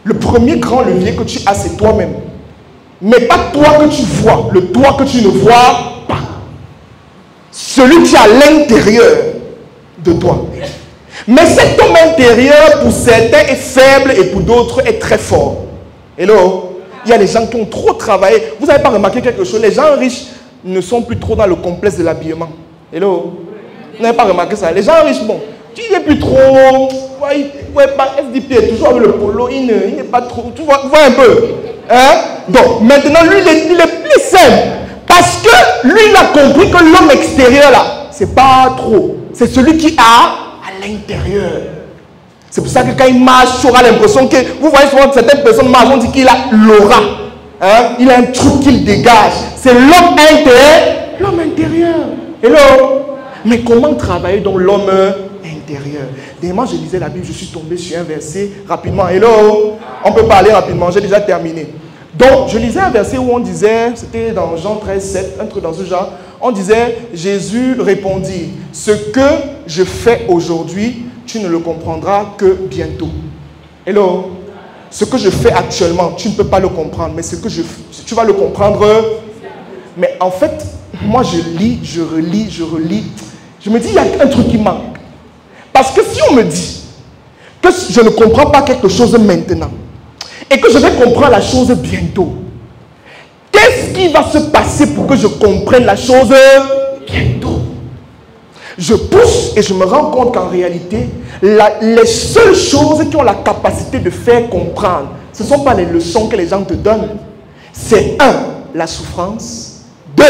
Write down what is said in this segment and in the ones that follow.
le premier grand levier que tu as, c'est toi-même. Mais pas toi que tu vois, le toi que tu ne vois pas. Celui qui est à l'intérieur de toi. Mais cet homme intérieur, pour certains, est faible et pour d'autres, est très fort. Hello? Il y a des gens qui ont trop travaillé. Vous n'avez pas remarqué quelque chose? Les gens riches ne sont plus trop dans le complexe de l'habillement. Hello? Vous n'avez pas remarqué ça? Les gens riches, bon, tu n'es plus trop... SDP est toujours avec le polo, il n'est pas trop... Tu vois un peu? Hein? Donc, maintenant, lui, il est plus simple. Parce que lui, il a compris que l'homme extérieur, là, c'est pas trop. C'est celui qui a à l'intérieur. C'est pour ça que quand il marche, tu auras l'impression que... Vous voyez souvent que certaines personnes marchent, on dit qu'il a l'aura. Hein? Il a un truc qu'il dégage. C'est l'homme intérieur. L'homme intérieur. Hello? Mais comment travailler dans l'homme intérieur? Dernièrement, je lisais la Bible, je suis tombé sur un verset rapidement. Hello? On peut parler rapidement, j'ai déjà terminé. Donc, je lisais un verset où on disait, c'était dans Jean 13, 7, un truc dans ce genre, on disait, Jésus répondit, ce que je fais aujourd'hui, tu ne le comprendras que bientôt. Hello? Ce que je fais actuellement, tu ne peux pas le comprendre, mais ce que tu vas le comprendre. Mais en fait, moi je lis, je relis, je relis. Je me dis, il y a un truc qui manque. Parce que si on me dit que je ne comprends pas quelque chose maintenant, et que je vais comprendre la chose bientôt, qu'est-ce qui va se passer pour que je comprenne la chose bientôt? Je pousse et je me rends compte qu'en réalité, les seules choses qui ont la capacité de faire comprendre, ce ne sont pas les leçons que les gens te donnent. C'est 1, la souffrance, 2,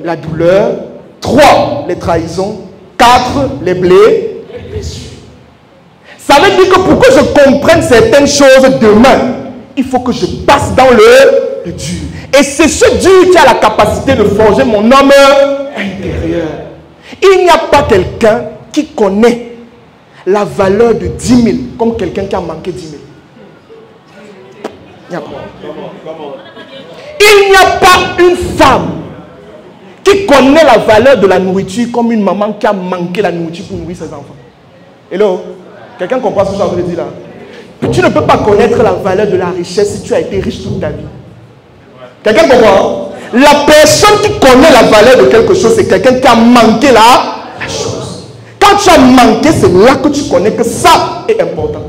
la douleur, 3, les trahisons, 4, les blés, les blessures. Ça veut dire que pour que je comprenne certaines choses demain, il faut que je passe dans le dur. Et c'est ce dur qui a la capacité de forger mon homme intérieur. Il n'y a pas quelqu'un qui connaît la valeur de 10 000 comme quelqu'un qui a manqué 10 000. Il n'y a pas une femme qui connaît la valeur de la nourriture comme une maman qui a manqué la nourriture pour nourrir ses enfants. Hello? Quelqu'un comprend ce que je veux dire là? Tu ne peux pas connaître la valeur de la richesse si tu as été riche toute ta vie. Quelqu'un comprend? La personne qui connaît la valeur de quelque chose, c'est quelqu'un qui a manqué la chose. Quand tu as manqué, c'est là que tu connais que ça est important.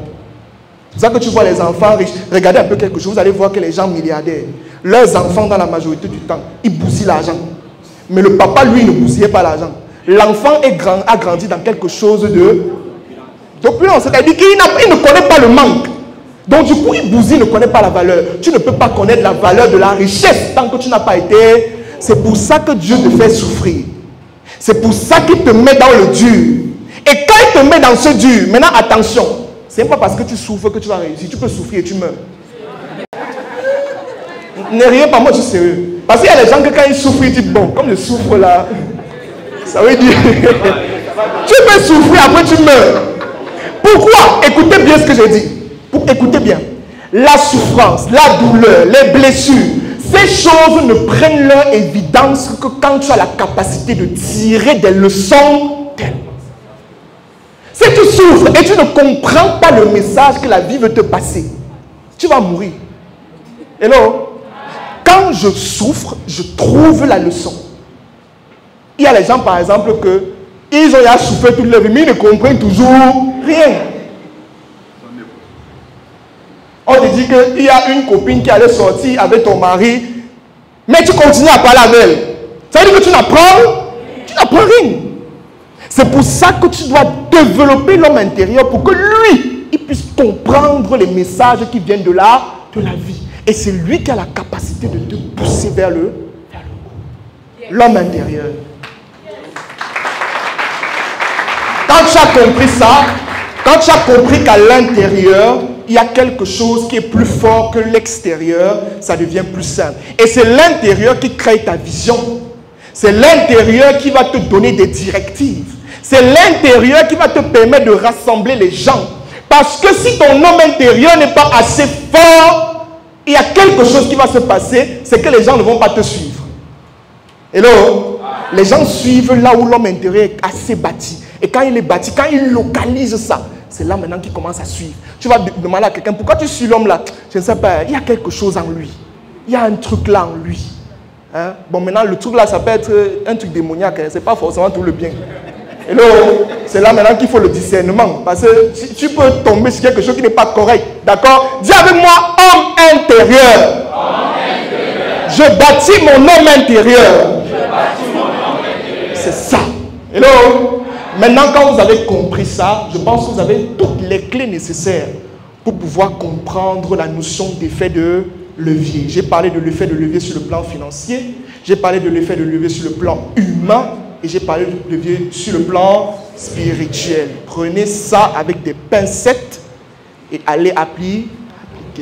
C'est ça que tu vois les enfants riches. Regardez un peu quelque chose, vous allez voir que les gens milliardaires, leurs enfants dans la majorité du temps, ils bousillent l'argent. Mais le papa, lui, ne bousillait pas l'argent. L'enfant a grandi dans quelque chose d'opulence. C'est-à-dire qu'il ne connaît pas le manque. Donc du coup, il bousille, ne connaît pas la valeur. Tu ne peux pas connaître la valeur de la richesse tant que tu n'as pas été. C'est pour ça que Dieu te fait souffrir. C'est pour ça qu'il te met dans le dur. Et quand il te met dans ce dur, maintenant attention, ce n'est pas parce que tu souffres que tu vas réussir. Tu peux souffrir et tu meurs. Ne riez pas, moi je suis sérieux. Parce qu'il y a des gens que quand ils souffrent, ils disent, bon, comme je souffre là, ça veut dire, tu peux souffrir, après tu meurs. Pourquoi? Écoutez bien ce que j'ai dit. Écoutez bien. La souffrance, la douleur, les blessures, ces choses ne prennent leur évidence que quand tu as la capacité de tirer des leçons d'elles. Si tu souffres et tu ne comprends pas le message que la vie veut te passer, tu vas mourir. Hello? Quand je souffre, je trouve la leçon. Il y a les gens, par exemple, ils ont souffert toute leur vie, mais ils ne comprennent toujours rien. On te dit qu'il y a une copine qui allait sortir avec ton mari, mais tu continues à parler avec elle. Ça veut dire que tu n'apprends rien. C'est pour ça que tu dois développer l'homme intérieur pour que lui, il puisse comprendre les messages qui viennent de la vie. Et c'est lui qui a la capacité de te pousser vers le haut. L'homme intérieur. Quand tu as compris ça, quand tu as compris qu'à l'intérieur, il y a quelque chose qui est plus fort que l'extérieur, ça devient plus simple. Et c'est l'intérieur qui crée ta vision. C'est l'intérieur qui va te donner des directives. C'est l'intérieur qui va te permettre de rassembler les gens. Parce que si ton homme intérieur n'est pas assez fort, il y a quelque chose qui va se passer, c'est que les gens ne vont pas te suivre. Hello? Les gens suivent là où l'homme intérieur est assez bâti. Et quand il est bâti, quand il localise ça, c'est là maintenant qu'il commence à suivre. Tu vas demander à quelqu'un, pourquoi tu suis l'homme là? Je ne sais pas, il y a quelque chose en lui. Il y a un truc là en lui. Hein? Bon, maintenant, le truc là, ça peut être un truc démoniaque. Hein? Ce n'est pas forcément tout le bien. Hello, c'est là maintenant qu'il faut le discernement. Parce que tu peux tomber sur quelque chose qui n'est pas correct. D'accord? Dis avec moi, homme intérieur. Je bâtis mon homme intérieur. C'est ça. Hello? Maintenant, quand vous avez compris ça, je pense que vous avez toutes les clés nécessaires pour pouvoir comprendre la notion d'effet de levier. J'ai parlé de l'effet de levier sur le plan financier, j'ai parlé de l'effet de levier sur le plan humain et j'ai parlé de levier sur le plan spirituel. Prenez ça avec des pincettes et allez appliquer.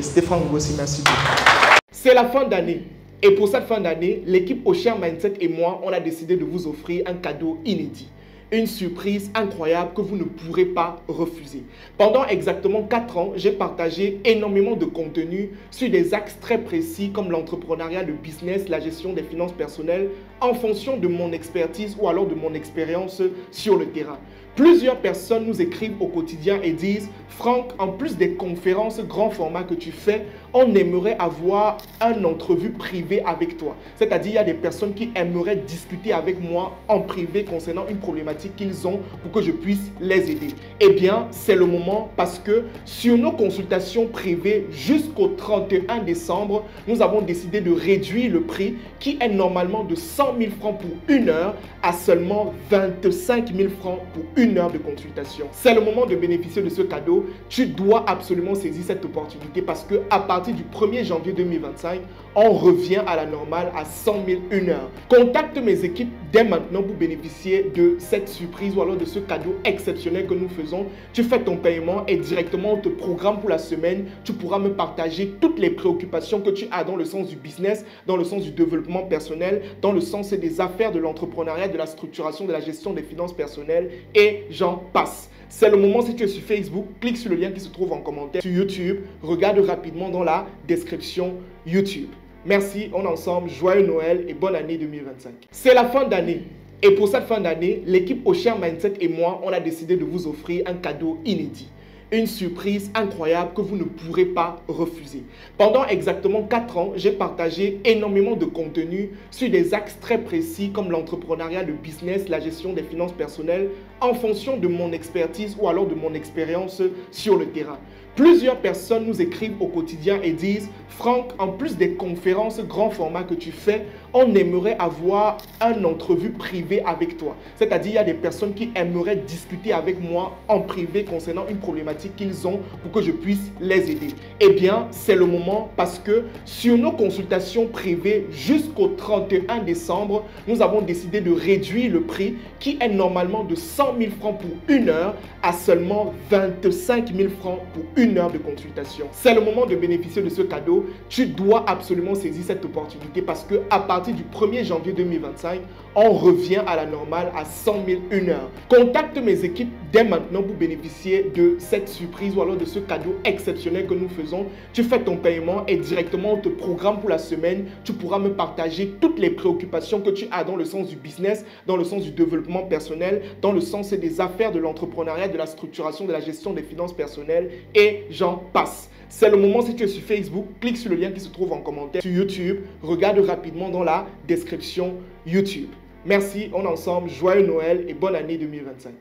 Stéphane Ngossi, merci beaucoup. C'est la fin d'année. Et pour cette fin d'année, l'équipe Ocean Mindset et moi, on a décidé de vous offrir un cadeau inédit. Une surprise incroyable que vous ne pourrez pas refuser. Pendant exactement 4 ans, j'ai partagé énormément de contenu sur des axes très précis comme l'entrepreneuriat, le business, la gestion des finances personnelles en fonction de mon expertise ou alors de mon expérience sur le terrain. Plusieurs personnes nous écrivent au quotidien et disent « Franck, en plus des conférences grand format que tu fais, on aimerait avoir une entrevue privée avec toi. » C'est-à-dire, il y a des personnes qui aimeraient discuter avec moi en privé concernant une problématique qu'ils ont pour que je puisse les aider. Eh bien, c'est le moment parce que sur nos consultations privées jusqu'au 31 décembre, nous avons décidé de réduire le prix qui est normalement de 100 000 francs pour 1 heure à seulement 25 000 francs pour 1 heure de consultation. C'est le moment de bénéficier de ce cadeau. Tu dois absolument saisir cette opportunité parce que à partir du 1er janvier 2025, on revient à la normale à 100 000 1 heure. Contacte mes équipes dès maintenant pour bénéficier de cette surprise ou alors de ce cadeau exceptionnel que nous faisons. Tu fais ton paiement et directement on te programme pour la semaine. Tu pourras me partager toutes les préoccupations que tu as dans le sens du business, dans le sens du développement personnel, dans le sens des affaires, de l'entrepreneuriat, de la structuration, de la gestion des finances personnelles et j'en passe. C'est le moment, si tu es sur Facebook, clique sur le lien qui se trouve en commentaire. Sur YouTube, regarde rapidement dans la description YouTube. Merci, on est ensemble, joyeux Noël et bonne année 2025. C'est la fin d'année. Et pour cette fin d'année, l'équipe Ocean Mindset et moi, on a décidé de vous offrir un cadeau inédit. Une surprise incroyable que vous ne pourrez pas refuser. Pendant exactement 4 ans, j'ai partagé énormément de contenu sur des axes très précis comme l'entrepreneuriat, le business, la gestion des finances personnelles en fonction de mon expertise ou alors de mon expérience sur le terrain. Plusieurs personnes nous écrivent au quotidien et disent « Franck, en plus des conférences grand format que tu fais, on aimerait avoir une entrevue privée avec toi. » C'est-à-dire, il y a des personnes qui aimeraient discuter avec moi en privé concernant une problématique qu'ils ont pour que je puisse les aider. Eh bien, c'est le moment parce que sur nos consultations privées jusqu'au 31 décembre, nous avons décidé de réduire le prix qui est normalement de 100 000 francs pour 1 heure à seulement 25 000 francs pour 1 heure de consultation. C'est le moment de bénéficier de ce cadeau. Tu dois absolument saisir cette opportunité parce que à partir du 1er janvier 2025, on revient à la normale à 100 000 1 heure. Contacte mes équipes dès maintenant pour bénéficier de cette surprise ou alors de ce cadeau exceptionnel que nous faisons. Tu fais ton paiement et directement on te programme pour la semaine. Tu pourras me partager toutes les préoccupations que tu as dans le sens du business, dans le sens du développement personnel, dans le sens des affaires, de l'entrepreneuriat, de la structuration, de la gestion des finances personnelles et j'en passe. C'est le moment, si tu es sur Facebook, clique sur le lien qui se trouve en commentaire. Sur YouTube, regarde rapidement dans la description YouTube. Merci, on est ensemble, joyeux Noël et bonne année 2025.